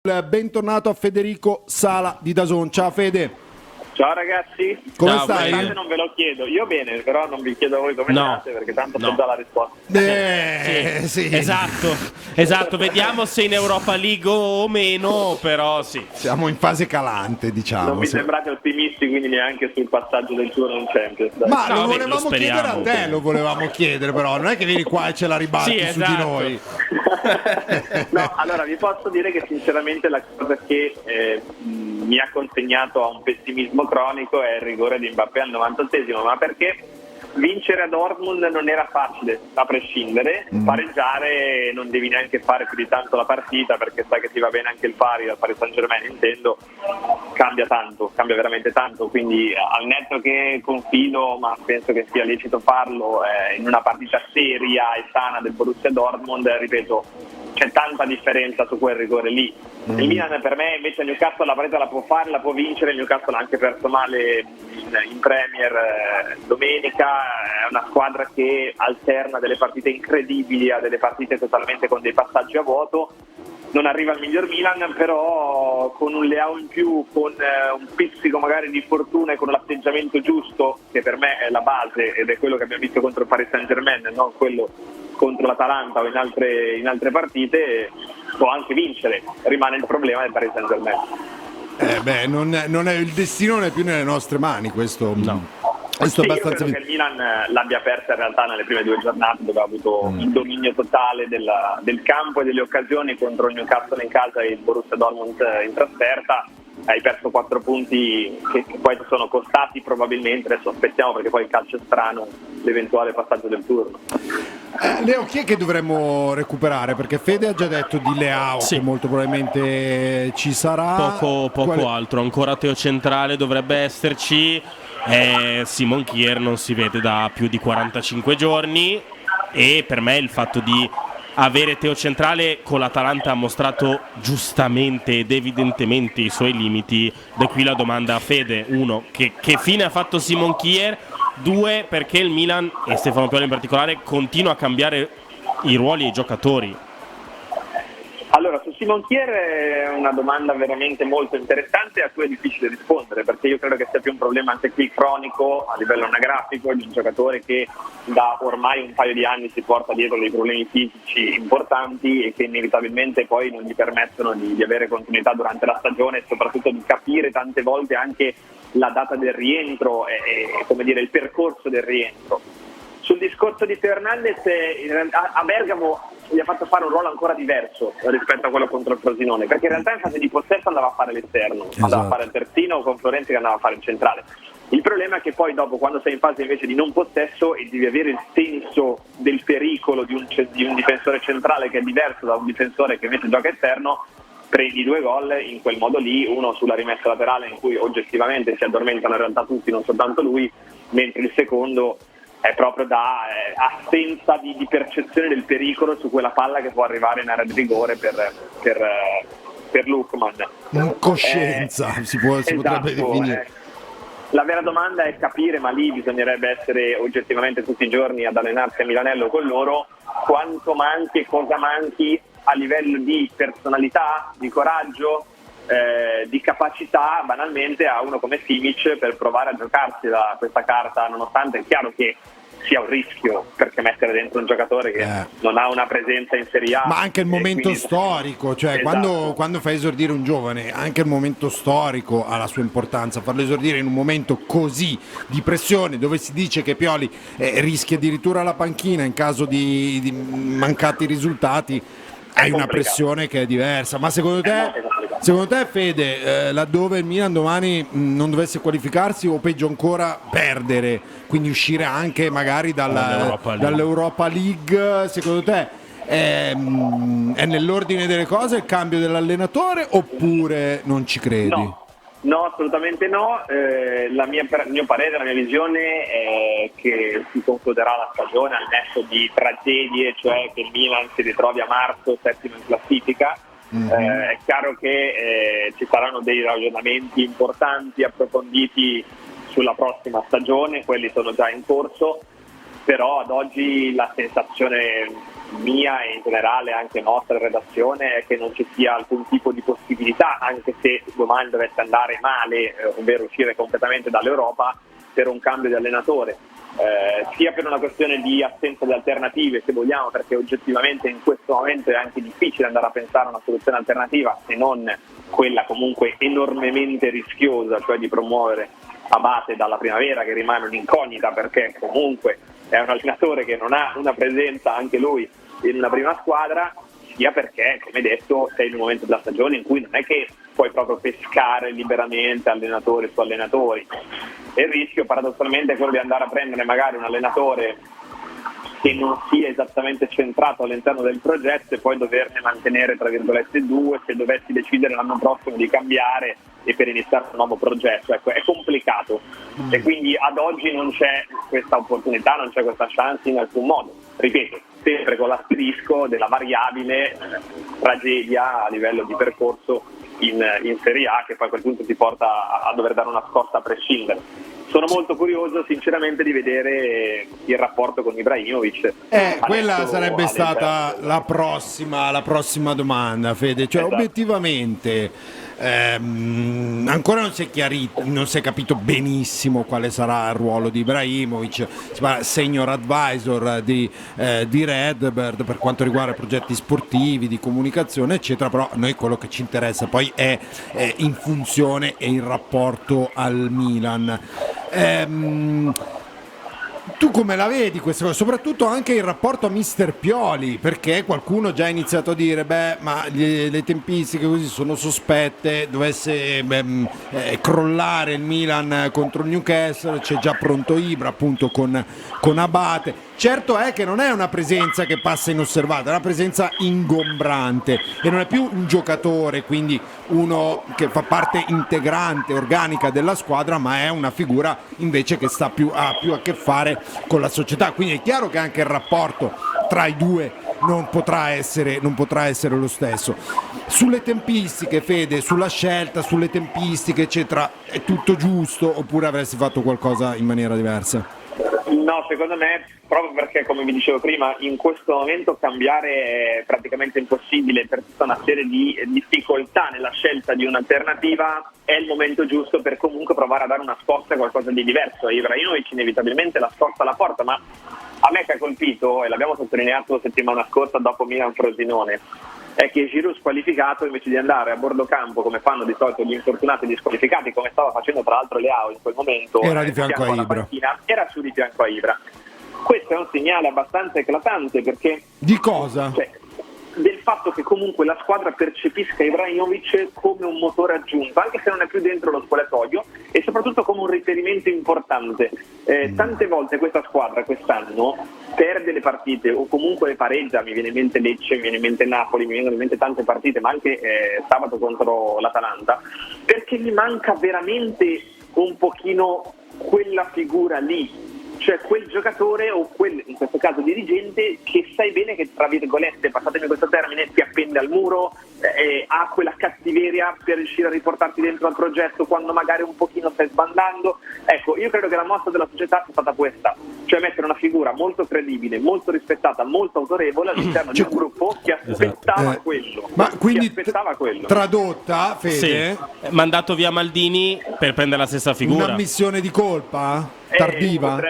Bentornato a Federico Sala di DAZN. Ciao Fede. Ciao ragazzi, come stai? Non ve lo chiedo, io bene, però non vi chiedo voi come state perché tanto so già la risposta. Sì. Esatto, vediamo se in Europa League o meno, però sì. Siamo in fase calante, diciamo. Non mi sembrate ottimisti, quindi neanche sul passaggio del turno in Champions. Ma lo volevamo chiedere a te, lo volevamo chiedere, però non è che vieni qua e ce la ribatti su di noi. No, allora vi posso dire che sinceramente la cosa che mi ha consegnato a un pessimismo cronico è il rigore di Mbappé al 98esimo, ma perché vincere a Dortmund non era facile, a prescindere, pareggiare non devi neanche fare più di tanto la partita perché sai che ti va bene anche il pari, dal Paris Saint-Germain intendo, cambia veramente tanto, quindi al netto che confido, ma penso che sia lecito farlo, in una partita seria e sana del Borussia Dortmund, ripeto, c'è tanta differenza su quel rigore lì. Il Milan per me invece il Newcastle la partita la può fare, la può vincere, il Newcastle ha anche perso male in Premier domenica, è una squadra che alterna delle partite incredibili a delle partite totalmente con dei passaggi a vuoto, non arriva al miglior Milan, però con un Leao in più, con un pizzico magari di fortuna e con l'atteggiamento giusto, che per me è la base ed è quello che abbiamo visto contro il Paris Saint-Germain, non quello contro l'Atalanta o in altre partite, può anche vincere, rimane il problema del Paris Saint-Germain. Non è il destino, non è più nelle nostre mani questo. No. Questo sì, abbastanza. Io credo che il Milan l'abbia persa in realtà nelle prime 2 giornate, dove ha avuto il dominio totale del campo e delle occasioni contro il Newcastle in casa e il Borussia Dortmund in trasferta. Hai perso 4 punti che poi ti sono costati probabilmente, adesso aspettiamo perché poi il calcio è strano, l'eventuale passaggio del turno. Leo, chi è che dovremmo recuperare? Perché Fede ha già detto di Leao, che molto probabilmente ci sarà. Poco altro, ancora Teo centrale dovrebbe esserci. Simon Kjær non si vede da più di 45 giorni e per me il fatto di avere Teo centrale con l'Atalanta ha mostrato giustamente ed evidentemente i suoi limiti. Da qui la domanda a Fede: 1, che fine ha fatto Simon Kjær? 2, perché il Milan e Stefano Pioli in particolare continua a cambiare i ruoli e i giocatori? Allora, su Simon Kjær è una domanda veramente molto interessante a cui è difficile rispondere, perché io credo che sia più un problema anche qui cronico a livello anagrafico di un giocatore che da ormai un paio di anni si porta dietro dei problemi fisici importanti e che inevitabilmente poi non gli permettono di avere continuità durante la stagione e soprattutto di capire tante volte anche la data del rientro e come dire il percorso del rientro. Sul discorso di Teo Hernandez, a Bergamo gli ha fatto fare un ruolo ancora diverso rispetto a quello contro il Frosinone, perché in realtà in fase di possesso andava a fare l'esterno, andava a fare il terzino con Florenzi che andava a fare il centrale. Il problema è che poi dopo, quando sei in fase invece di non possesso e devi avere il senso del pericolo di un difensore centrale che è diverso da un difensore che invece gioca esterno, prendi 2 gol in quel modo lì, uno sulla rimessa laterale in cui oggettivamente si addormentano in realtà tutti, non soltanto lui, mentre il secondo è proprio da assenza di percezione del pericolo su quella palla che può arrivare in area di rigore per Lookman. Incoscienza si potrebbe definire. La vera domanda è capire, ma lì bisognerebbe essere oggettivamente tutti i giorni ad allenarsi a Milanello con loro, quanto manchi e cosa manchi a livello di personalità, di coraggio, di capacità banalmente a uno come Simic per provare a giocarsi questa carta, nonostante è chiaro che sia un rischio, perché mettere dentro un giocatore che non ha una presenza in Serie A, ma anche il momento quindi storico, cioè esatto. quando fai esordire un giovane, anche il momento storico ha la sua importanza. Farlo esordire in un momento così di pressione, dove si dice che Pioli rischia addirittura la panchina in caso di mancati risultati, hai una pressione che è diversa. Ma secondo te Fede, laddove il Milan domani non dovesse qualificarsi o peggio ancora perdere, quindi uscire anche magari dall'Europa League, secondo te è nell'ordine delle cose il cambio dell'allenatore oppure non ci credi? No, assolutamente no. Il mio parere, la mia visione è che si concluderà la stagione al netto di tragedie, cioè che il Milan si ritrovi a marzo settimo in classifica. È chiaro che ci saranno dei ragionamenti importanti, approfonditi sulla prossima stagione, quelli sono già in corso, però ad oggi la sensazione mia e in generale anche nostra redazione è che non ci sia alcun tipo di possibilità, anche se domani dovesse andare male, ovvero uscire completamente dall'Europa, per un cambio di allenatore, sia per una questione di assenza di alternative, se vogliamo, perché oggettivamente in questo momento è anche difficile andare a pensare a una soluzione alternativa, se non quella comunque enormemente rischiosa, cioè di promuovere Abate dalla primavera, che rimane un'incognita perché comunque è un allenatore che non ha una presenza anche lui in una prima squadra, sia perché, come detto, sei in un momento della stagione in cui non è che puoi proprio pescare liberamente allenatori su allenatori, e il rischio paradossalmente è quello di andare a prendere magari un allenatore che non sia esattamente centrato all'interno del progetto e poi doverne mantenere tra virgolette due se dovessi decidere l'anno prossimo di cambiare e per iniziare un nuovo progetto. Ecco, è complicato e quindi ad oggi non c'è questa opportunità, non c'è questa chance in alcun modo, ripeto, sempre con l'asterisco della variabile tragedia a livello di percorso in Serie A, che poi a quel punto ti porta a dover dare una scossa a prescindere. Sono molto curioso sinceramente di vedere il rapporto con Ibrahimovic. Quella sarebbe stata la prossima domanda, Fede, cioè esatto. Obiettivamente ancora non si è capito benissimo quale sarà il ruolo di Ibrahimovic, si parla senior advisor di Redbird per quanto riguarda progetti sportivi, di comunicazione eccetera, però a noi quello che ci interessa poi è in funzione e il rapporto al Milan. Tu come la vedi questa cosa? Soprattutto anche il rapporto a Mister Pioli, perché qualcuno già ha iniziato a dire ma le tempistiche così sono sospette, dovesse crollare il Milan contro il Newcastle, c'è già pronto Ibra appunto con Abate. Certo è che non è una presenza che passa inosservata, è una presenza ingombrante e non è più un giocatore, quindi uno che fa parte integrante, organica della squadra, ma è una figura invece che ha più a che fare con la società. Quindi è chiaro che anche il rapporto tra i due non potrà essere lo stesso. Sulle tempistiche, Fede, sulla scelta, sulle tempistiche, eccetera, è tutto giusto oppure avresti fatto qualcosa in maniera diversa? No, secondo me, proprio perché, come vi dicevo prima, in questo momento cambiare è praticamente impossibile per tutta una serie di difficoltà nella scelta di un'alternativa, è il momento giusto per comunque provare a dare una scossa a qualcosa di diverso. Ibrahimovic inevitabilmente la scossa la porta, ma a me che ha colpito, e l'abbiamo sottolineato settimana scorsa dopo Milan-Frosinone, è che Giroud squalificato, invece di andare a bordo campo come fanno di solito gli infortunati disqualificati, come stava facendo tra l'altro Leao in quel momento, era di fianco a Ibra, panchina, era su di fianco a Ibra. Questo è un segnale abbastanza eclatante, perché di cosa? Del fatto che comunque la squadra percepisca Ibrahimovic come un motore aggiunto, anche se non è più dentro lo spogliatoio, e soprattutto come un riferimento importante. Tante volte questa squadra quest'anno perde le partite o comunque le pareggia, mi viene in mente Lecce, mi viene in mente Napoli, mi vengono in mente tante partite, ma anche sabato contro l'Atalanta, perché gli manca veramente un pochino quella figura lì, cioè quel giocatore o quel, in questo caso dirigente, che sai bene che, tra virgolette, passatemi questo termine, ti appende al muro, ha quella cattiveria per riuscire a riportarti dentro al progetto quando magari un pochino stai sbandando. Ecco, io credo che la mossa della società sia stata questa, cioè mettere una figura molto credibile, molto rispettata, molto autorevole all'interno di un gruppo che aspettava quello. Ma quindi quello. Tradotta, Fede? Sì, mandato via Maldini per prendere la stessa figura. Un'ammissione di colpa? Tardiva?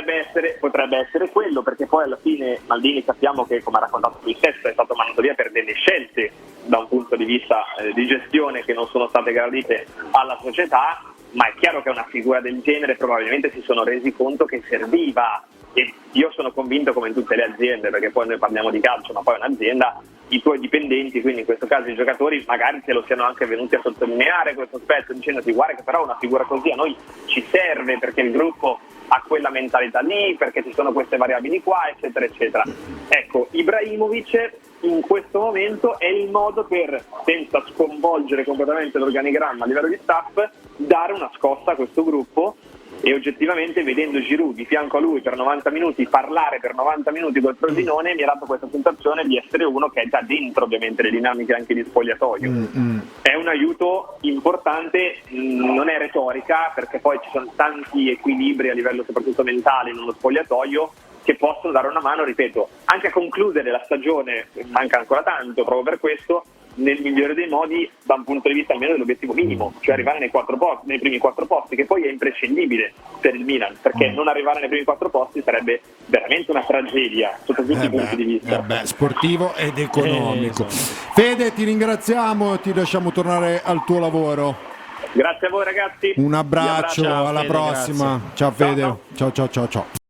Potrebbe essere quello, perché poi alla fine Maldini sappiamo che, come ha raccontato lui stesso, è stato mandato via per delle scelte da un punto di vista di gestione che non sono state gradite alla società, ma è chiaro che una figura del genere probabilmente si sono resi conto che serviva, e io sono convinto, come in tutte le aziende, perché poi noi parliamo di calcio, ma poi è un'azienda, i tuoi dipendenti, quindi in questo caso i giocatori, magari te lo siano anche venuti a sottolineare questo aspetto, dicendoti guarda che però una figura così a noi ci serve, perché il gruppo ha quella mentalità lì, perché ci sono queste variabili qua, eccetera eccetera. Ecco, Ibrahimovic in questo momento è il modo per, senza sconvolgere completamente l'organigramma a livello di staff, dare una scossa a questo gruppo. E oggettivamente, vedendo Giroud di fianco a lui per 90 minuti, parlare per 90 minuti col Frosinone, mi ha dato questa sensazione di essere uno che è già dentro ovviamente le dinamiche anche di spogliatoio. È un aiuto importante, non è retorica, perché poi ci sono tanti equilibri a livello soprattutto mentale in uno spogliatoio, che possono dare una mano, ripeto, anche a concludere la stagione, manca ancora tanto proprio per questo, nel migliore dei modi da un punto di vista almeno dell'obiettivo minimo, cioè arrivare nei primi 4 posti, che poi è imprescindibile per il Milan, perché non arrivare nei primi 4 posti sarebbe veramente una tragedia sotto tutti i punti di vista. Sportivo ed economico. Fede, ti ringraziamo e ti lasciamo tornare al tuo lavoro. Grazie a voi ragazzi. Un abbraccio, alla Fede, prossima. grazie. Ciao Fede. Ciao. Ciao.